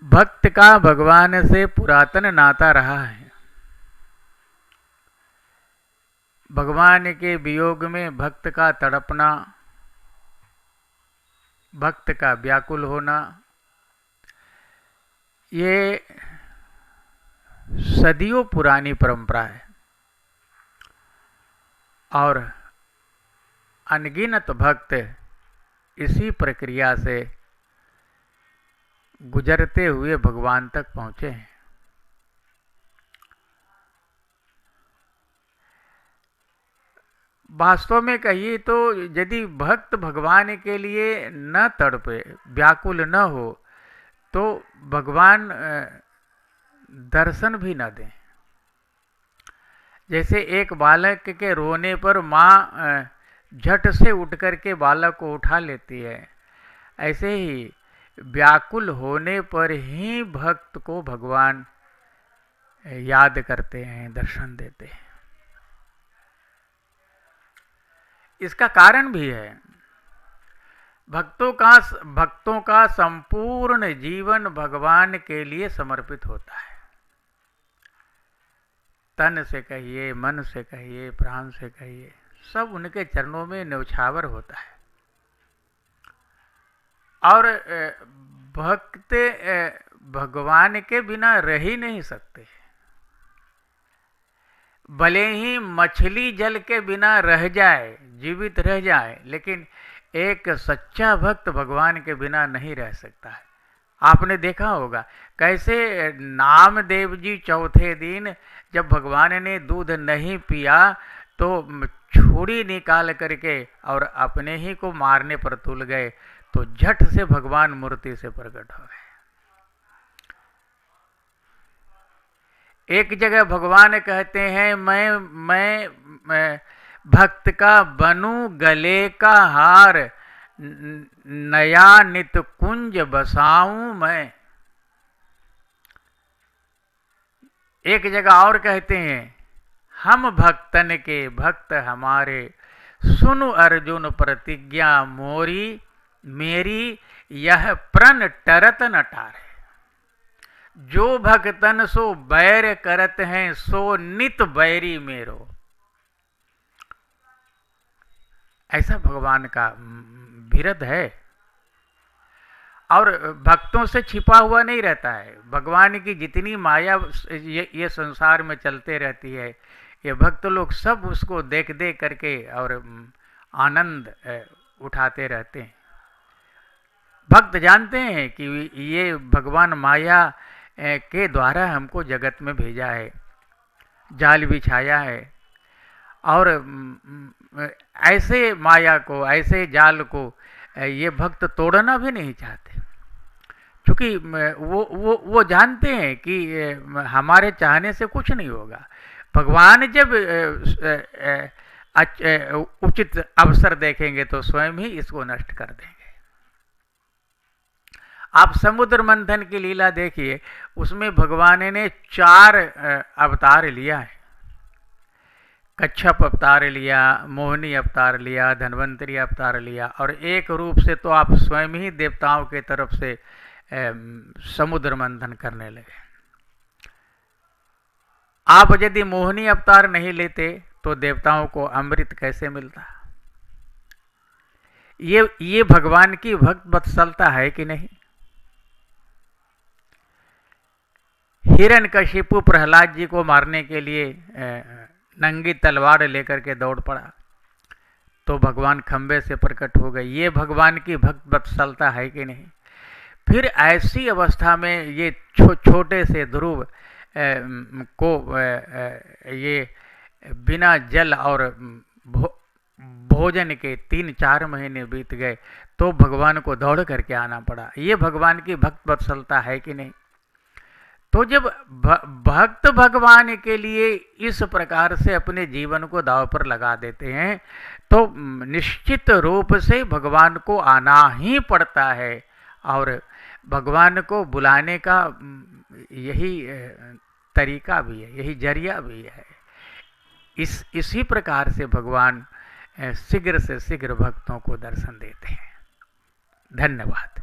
भक्त का भगवान से पुरातन नाता रहा है। भगवान के वियोग में भक्त का तड़पना, भक्त का व्याकुल होना, ये सदियों पुरानी परंपरा है और अनगिनत भक्त इसी प्रक्रिया से गुजरते हुए भगवान तक पहुंचे हैं। वास्तव में कहिए तो यदि भक्त भगवान के लिए न तड़पे, व्याकुल न हो, तो भगवान दर्शन भी न दें। जैसे एक बालक के रोने पर माँ झट से उठ करके बालक को उठा लेती है, ऐसे ही व्याकुल होने पर ही भक्त को भगवान याद करते हैं, दर्शन देते हैं। इसका कारण भी है, भक्तों का संपूर्ण जीवन भगवान के लिए समर्पित होता है। तन से कहिए, मन से कहिए, प्राण से कहिए, सब उनके चरणों में न्यौछावर होता है। और भक्त भगवान के बिना रह ही नहीं सकते। भले ही मछली जल के बिना रह जाए, जीवित रह जाए, लेकिन एक सच्चा भक्त भगवान के बिना नहीं रह सकता है। आपने देखा होगा कैसे नामदेव जी चौथे दिन जब भगवान ने दूध नहीं पिया तो छुरी निकाल करके और अपने ही को मारने पर तुल गए, तो झट से भगवान मूर्ति से प्रकट हो गए। एक जगह भगवान कहते हैं, मैं भक्त का बनूं गले का हार, नया नित कुंज बसाऊं मैं। एक जगह और कहते हैं, हम भक्तन के भक्त हमारे, सुनु अर्जुन प्रतिज्ञा मोरी, मेरी यह प्रण टरत न टारे। जो भक्तन सो बैर करत हैं, सो नित बैरी मेरो। ऐसा भगवान का बिरद है और भक्तों से छिपा हुआ नहीं रहता है। भगवान की जितनी माया ये संसार में चलते रहती है, ये भक्त लोग सब उसको देख देख करके और आनंद उठाते रहते हैं। भक्त जानते हैं कि ये भगवान माया के द्वारा हमको जगत में भेजा है, जाल बिछाया है, और ऐसे माया को, ऐसे जाल को ये भक्त तोड़ना भी नहीं चाहते, क्योंकि वो जानते हैं कि हमारे चाहने से कुछ नहीं होगा। भगवान जब उचित अवसर देखेंगे तो स्वयं ही इसको नष्ट कर देंगे। आप समुद्र मंथन की लीला देखिए, उसमें भगवान ने 4 अवतार लिया है। कच्छप अवतार लिया, मोहिनी अवतार लिया, धन्वंतरी अवतार लिया, और एक रूप से तो आप स्वयं ही देवताओं के तरफ से समुद्र मंथन करने लगे। आप यदि मोहिनी अवतार नहीं लेते तो देवताओं को अमृत कैसे मिलता? ये भगवान की भक्त वत्सलता है कि नहीं? हिरण्यकशिपु प्रहलाद जी को मारने के लिए नंगी तलवार लेकर के दौड़ पड़ा, तो भगवान खंबे से प्रकट हो गए। ये भगवान की भक्त वत्सलता है कि नहीं? फिर ऐसी अवस्था में ये छोटे से ध्रुव को ये बिना जल और भोजन के 3-4 महीने बीत गए, तो भगवान को दौड़ करके आना पड़ा। ये भगवान की भक्त वत्सलता है कि नहीं? तो जब भक्त भगवान के लिए इस प्रकार से अपने जीवन को दांव पर लगा देते हैं, तो निश्चित रूप से भगवान को आना ही पड़ता है, और भगवान को बुलाने का यही तरीका भी है, यही जरिया भी है। इसी प्रकार से भगवान शीघ्र से शीघ्र भक्तों को दर्शन देते हैं। धन्यवाद।